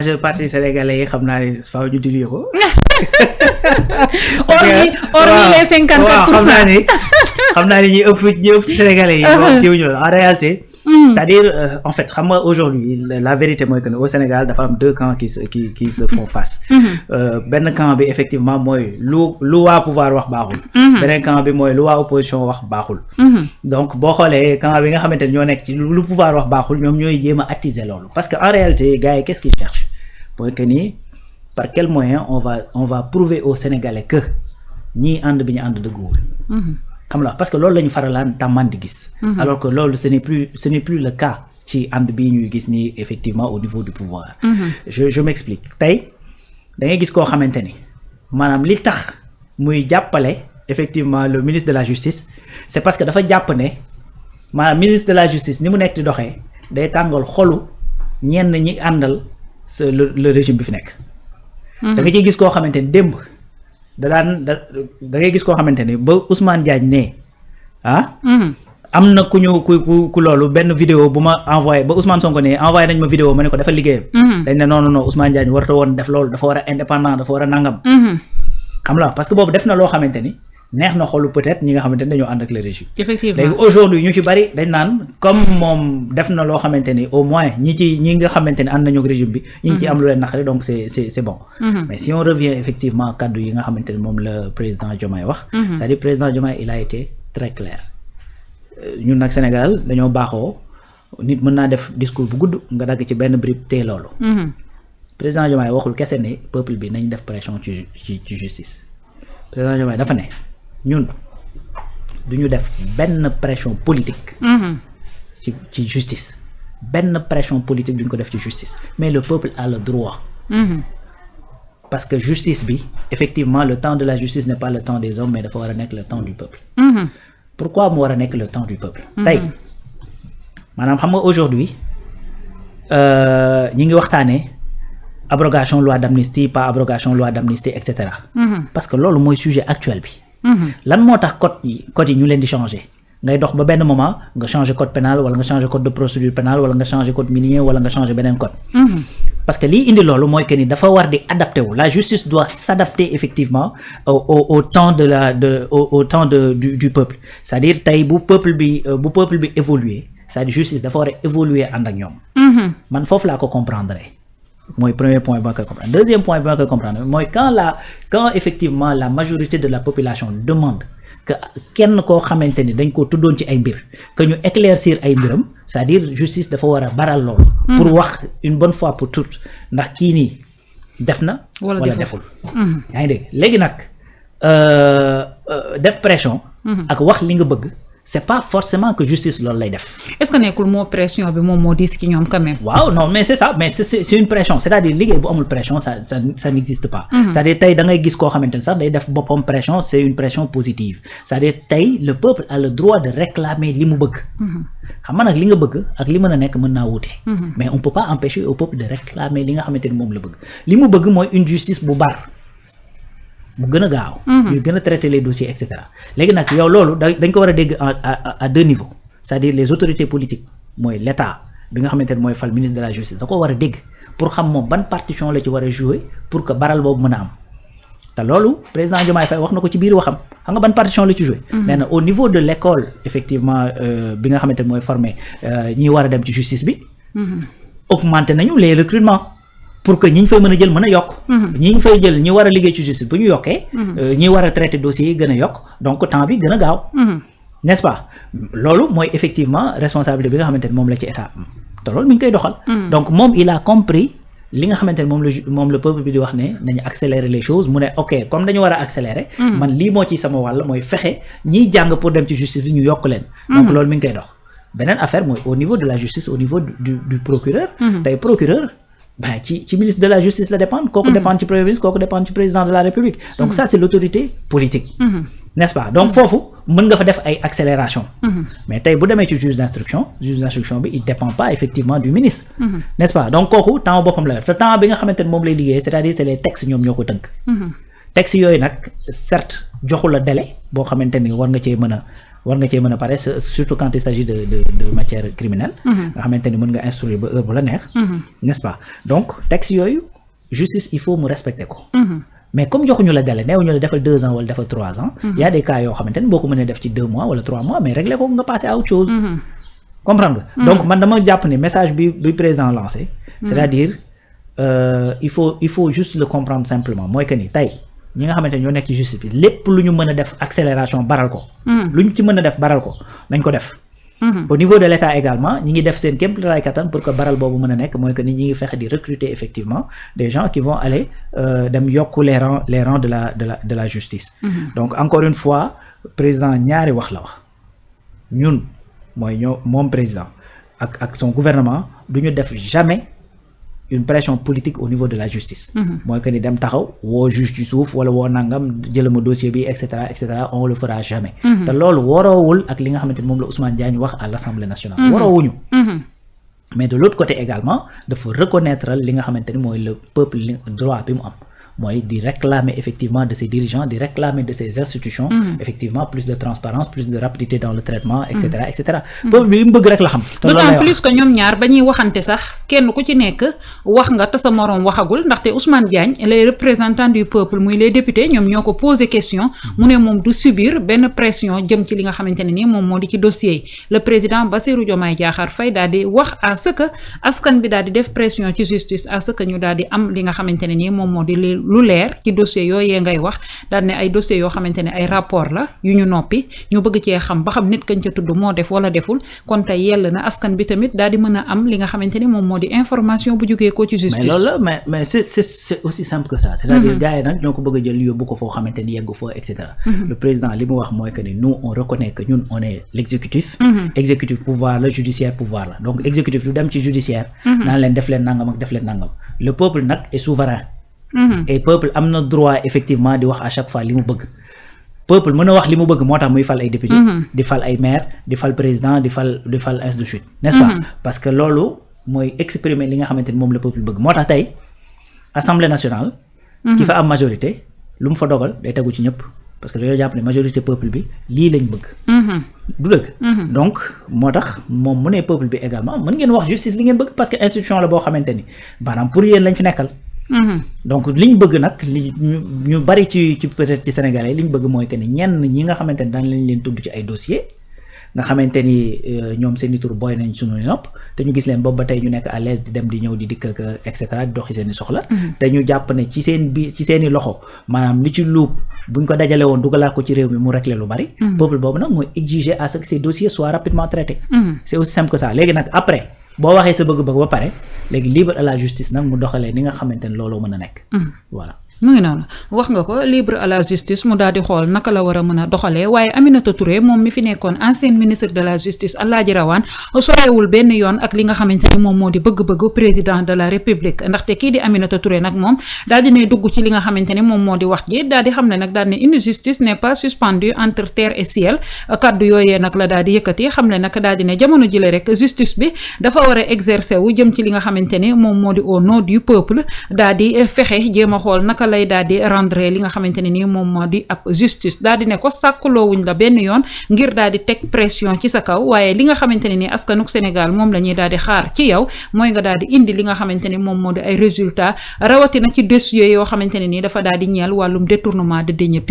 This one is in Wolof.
je parti sénégalais yi xam naa ne faaw ñu diluer ko. hormis les 54%. xam naa ne ñi ëpp ci sénégalais yi. moom kiiwuñu loolu en réalité. c'est-à-dire en fait xam nga aujourd'hui la vérité mooy que ne au Sénégal dafa am deux camps qui se font face. benn camp bi effectivement mooy lu waa pouvoir wax baaxul. beneen camp bi mooy lu waa opposition wax baaxul. donc boo xoolee camp bi nga xamante ne ñoo nekk ci lu pouvoir wax baaxul ñoom ñooy jéem a attiser loolu parce que en réalité gars yi qu'est-ce qu'ils cherchent mooy que ni par quel moyen on va prouver aux Sénégalais que ñii ànd bi ñu ànd dëgguwul. xam nga parce que loolu la ñu faralaan tàmman di gis. alors que loolu ce n'est plus le cas ci ànd bii ñuy gis nii effectivement au niveau du pouvoir. je m'explique tey da ngay gis koo xamante ni maanaam li tax muy jàppale effectivement le ministre de la justice c'est parce que dafa jàpp ne maanaam ministre de la justice ni mu nekk di doxee day tàngal xolu ñenn ñi àndal le régime bi fi nekk. da nga ciy gis koo xamante ni démb. da ngay gis koo xamante ni ba Ousmane Diagne ne am na ku loolu benn vidéo bu ma envoyé ba Ousmane Sonko ne envoyé nañ ma vidéo ma ne ko dafa liggéeyam. dañ ne non Ousmane Diagne warata woon def loolu dafa war a indépendant dafa war a nangam. xam la parce que boobu def na loo xamante ni neex na xolu peut-être ñi nga xamante ni dañoo ànd ak le régime. effectivement léegi aujourd'hui ñu ci bari dañ naan comme moom def na loo xamante ni au moins ñi nga xamante ni ànd nañu ak régime bi. ñu ngi ci am lu leen naqari donc c'est bon. mais si on revient effectivement kaddu yi nga xamante ni moom la président Diomaye wax. c'est-à-dire président Diomaye il a été très clair. ñun nag Sénégal dañoo baaxoo nit mën naa def discours bu gudd nga dagg ci benn bribe tee loolu. président Diomaye waxul kese ne peuple bi nañ def pression ci justice président Diomaye dafa ne. ñun duñu def benn pression politique. ci justice benn pression politique duñ ko def ci justice mais le peuple a le droit. parce que justice bi effectivement le temps de la justice n'est pas le temps des hommes mais dafa war a nekk le temps du peuple. pourquoi mu war a nekk le temps du peuple. tey maanaam xam nga aujourd'hui ñi ngi waxtaanee abrogation loi d'amnistie pas abrogation loi d'amnistie et cetera. parce que loolu mooy sujet actuel bi. lan moo tax code yi ñu leen di changer ngay dox ba benn moment nga changer code pénal wala nga changer code de procédure pénale wala nga changer code minier wala nga changer beneen code. parce que lii indi loolu mooy que ni dafa war di adapté wu la justice doit s'adapter effectivement au temps du peuple c'est-à-dire tey bu peuple bi évoluer c'est-à-dire justice dafa war a évoluer ànd ak ñoom. man foofu laa ko comprendre. mooy premier point bi ma koy comprendre deuxième point bi ma koy comprendre mooy quand effectivement la majorité de la population demande que kenn koo xamante ni dañ ko tuddoon ci ay mbir que ñu éclaircir ay mbiram c'est-à-dire justice dafa war a baral loolu. pour wax une bonne fois pour toutes ndax kii nii def na. wala deful. yaa ngi dégg léegi nag def pression. ak wax li nga bëgg. c'est pas forcément que justice loolu lay def. est-ce que nekkul moo pression bi moom moo diis ci ñoom quand même. waaw non mais c'est ça mais c'est une pression c'est-à-dire liggéey bu amul pression ça n'existe pas. c'est-à-dire tey da ngay gis koo xamante ne sax day def boppam pression c'est une pression positive c'est-à-dire tey le peuple a le droit de réclamer li mu bëgg. xam nga nag li nga bëgg ak li mën a nekk mën naa wuute. mais on peut pas empêcher au peuple de réclamer li nga xamante ni moom la bëgg li mu bëgg mooy une justice bu bar. bu gën a gaaw. ñu gën a traiter les dossiers et cetera léegi nag yow loolu dañ ko war a dégg à deux niveaux c'est-à-dire les autorités politiques mooy l'État bi nga xamante ne mooy fal ministre de la justice da ko war a dégg pour xam moom ban partition la ci war a jouer pour que baral boobu mën a am te loolu président Diomaye Faye wax na ko ci biir waxam xam nga ban partition la ci jouer. nee na au niveau de l'école effectivement bi nga xamante ne mooy former ñi war a dem ci justice bi. augmenter nañu les recrutements. pour que ñi ñu fay mën a jël mën a yokk. ñi ñu fay jël ñi war a liggéey ci justice bu ñu yokkee. ñi war a traiter dossiers yi gën a yokk donc temps bi gën a gaaw. n'est-ce pas loolu mooy effectivement responsabilité bi nga xamante ne moom la ci état am te loolu mi ngi koy doxal. donc moom il a compris li nga xamante ne moom le peuple bi di wax ne nañu accélérer les choses mu ne ok comme dañu war a accélérer. man lii moo ci sama wàll mooy fexe ñiy jàng pour dem ci justice bi ñu yokk leen. donc loolu mi ngi koy dox beneen affaire mooy au niveau de la justice au niveau du procureur. tey procureur. ben ci ministre de la justice la dépend kooku dépend ci premier ministre kooku dépend ci président de la république donc ça c'est l'autorité politique n'est-ce pas donc foofu mën nga fa def ay accélération mais tey bu demee ci juge d'instruction bi il dépend pas effectivement du ministre n'est-ce pas donc kooku temps boppam la te temps bi nga xamante ne moom lay liggéey c'est-à-dire c'est les textes ñoom ñoo ko tënk textes yooyu nag certes joxu la délai boo xamante ni war nga cee mën a war nga cee mën a pare surtout quand il s'agit de matière criminelle. nga xamante ni mën nga instruire ba heure bu la neex. n'est-ce pas donc texte yooyu justice il faut mu respecter ko. mais comme joxuñu la délai neewuñu la defal 2 ans wala defal 3 ans. y a des cas yoo xamante ni boo ko mënee def ci 2 mois wala 3 mois mais régler ko nga passer à autre chose. comprendre nga. donc man dama jàpp ne message bi président lancé. c'est-à-dire il faut juste le comprendre simplement mooy que ni tey ñi nga xamante ni ñoo nekk ci justice bi lépp lu ñu mën a def accélération baral ko. lu ñu ci mën a def baral ko nañ ko def. au niveau de l'État également ñi ngi def seen kéem lay kattan pour que baral boobu mën a nekk mooy que ni ñi ngi fexe di recruter effectivement des gens qui vont aller dem yokk les rangs de la justice. donc encore une fois président ñaari wax la wax ñun mooy moom président ak son gouvernement du ñu def jamais une pression politique au niveau de la justice. mooy que ni dem taxaw woo juge ci suuf wala woo nangam jëlama dossier bi et cetera on le fera jamais. te loolu waroowul ak li nga xamante ni moom la Ousmane Diagne wax à l'Assemblée nationale. waroowuñu. mais de l'autre côté également dafa reconnaître li nga xamante ni mooy le peuple droit bi mu am. mooy di réclamer effectivement de ses dirigeants di réclamer de ses institutions. effectivement plus de transparence plus de rapidité dans le traitement et cetera et cetera. peuple bi mu bëgg rek la xam. d'autant plus que ñoom ñaar ba ñuy waxante sax kenn ku ci nekk wax nga te sa moroom waxagul ndaxte Ousmane Diagne les représentants du peuple muy les députés ñoom ñoo ko posé question mu ne moom du subir benn pression jëm ci li nga xamante ne ni moom moo di ci dossier yi le président Bassirou Diomaye Diakhar Faye daal di wax à ce que askan bi daal di def pression ci justice à ce que ñu daal di am li nga xamante ne ni moom moo di lu leer ci dossier yooyee ngay wax daal ne ay dossiers yoo xamante ne ay rapport la yu ñu noppi ñu bëgg cee xam ba xam nit kañ ca tudd moo def wala deful kon tey yell na askan bi tamit daal di mën a am li nga xamante ni moom moo di information bu jógee ko ci justice. mais loolu la mais c'est aussi simple que ça. c'est-à-dire gars yi nag ñoo ko bëgg a jël yóbbu ko foo xamante ni yeggu fa et cetera. le président li mu wax mooy que ni nous on reconnaît que ñun on est l'exécutif. exécutif pouvoir la judiciaire pouvoir la donc exécutif lu dem ci judiciaire. naan leen def leen nangam ak def leen nangam le peuple nag est souverain. et peuple am na droit effectivement di wax à chaque fois li mu bëgg peuple mën a wax li mu bëgg moo tax muy fal ay député di fal ay maire di fal président di fal ainsi de suite n'est-ce pas parce que loolu mooy exprimer li nga xamante ni moom la peuple bëgg moo tax tey assemblée nationale ki fa am majorité lu mu fa dogal day tegu ci ñëpp parce que dañoo jàpp ne majorité peuple bi lii lañ bëgg du dëgg donc moo tax moom mu ne peuple bi également mën ngeen wax justice li ngeen bëgg parce que institution la boo xamante ni maanaam pour yéen lañ fi nekkal donc liñ bëgg nag li ñu bari ci peut-être ci Sénégalais liñ bëgg mooy que ni ñenn ñi nga xamante ni daan lañ leen tudd ci ay dossiers nga xamante ni ñoom seen i tur booy nañ suñu nopp te ñu gis leen boobu ba tey ñu nekk à l'aise di dem di ñëw di dikk ak et cetera di doxi seen i soxla te ñu jàpp ne ci seen i loxo maanaam li ci luub buñ ko dajale woon dugalaat ko ci réew mi mu régler lu bari peuple boobu nag mooy exiger à ce que ces dossiers soient rapidement traités c'est aussi simple que ça léegi nag après boo waxee sa bëgg-bëgg ba pare léegi libre à la justice nag mu doxalee ni nga xamante ne looloo mën a nekk voilà mu ngi noonu wax nga ko libre à la justice mu daal di xool naka la war a mën a doxalee waaye Aminata Touré moom mi fi nekkoon ancien ministre de la justice Alaaji Rawaan sorewul benn yoon ak li nga xamante ni moom moo di bëgg-bëggu président de la république ndaxte kii di Aminata Touré nag moom daal dinay dugg ci li nga xamante ni moom moo di wax ji daal di xam ne nag daal ne une justice n'est pas suspendue entre terre et ciel kaddu yooyee nag la daal di yëkkati xam ne nag daal di ne jamono jile rek justice bi dafa war a exercer wu jëm ci li nga xamante ni moom moo di au nom du peuple daal di fexe jéem a xool naka lay daal di rendre li nga xamante ne nii moom moo di ab justice daal di ne ko sàkkuloowuñ la benn yoon ngir daal di teg pression ci sa kaw waaye li nga xamante ne nii askanuk Sénégal moom la ñuy daal di xaar ci yow mooy nga daal di indi li nga xamante ni moom moo di ay résultats rawatina ci dossiers yoo xamante ne nii dafa daal di ñeel wàllum détournement de deniers publics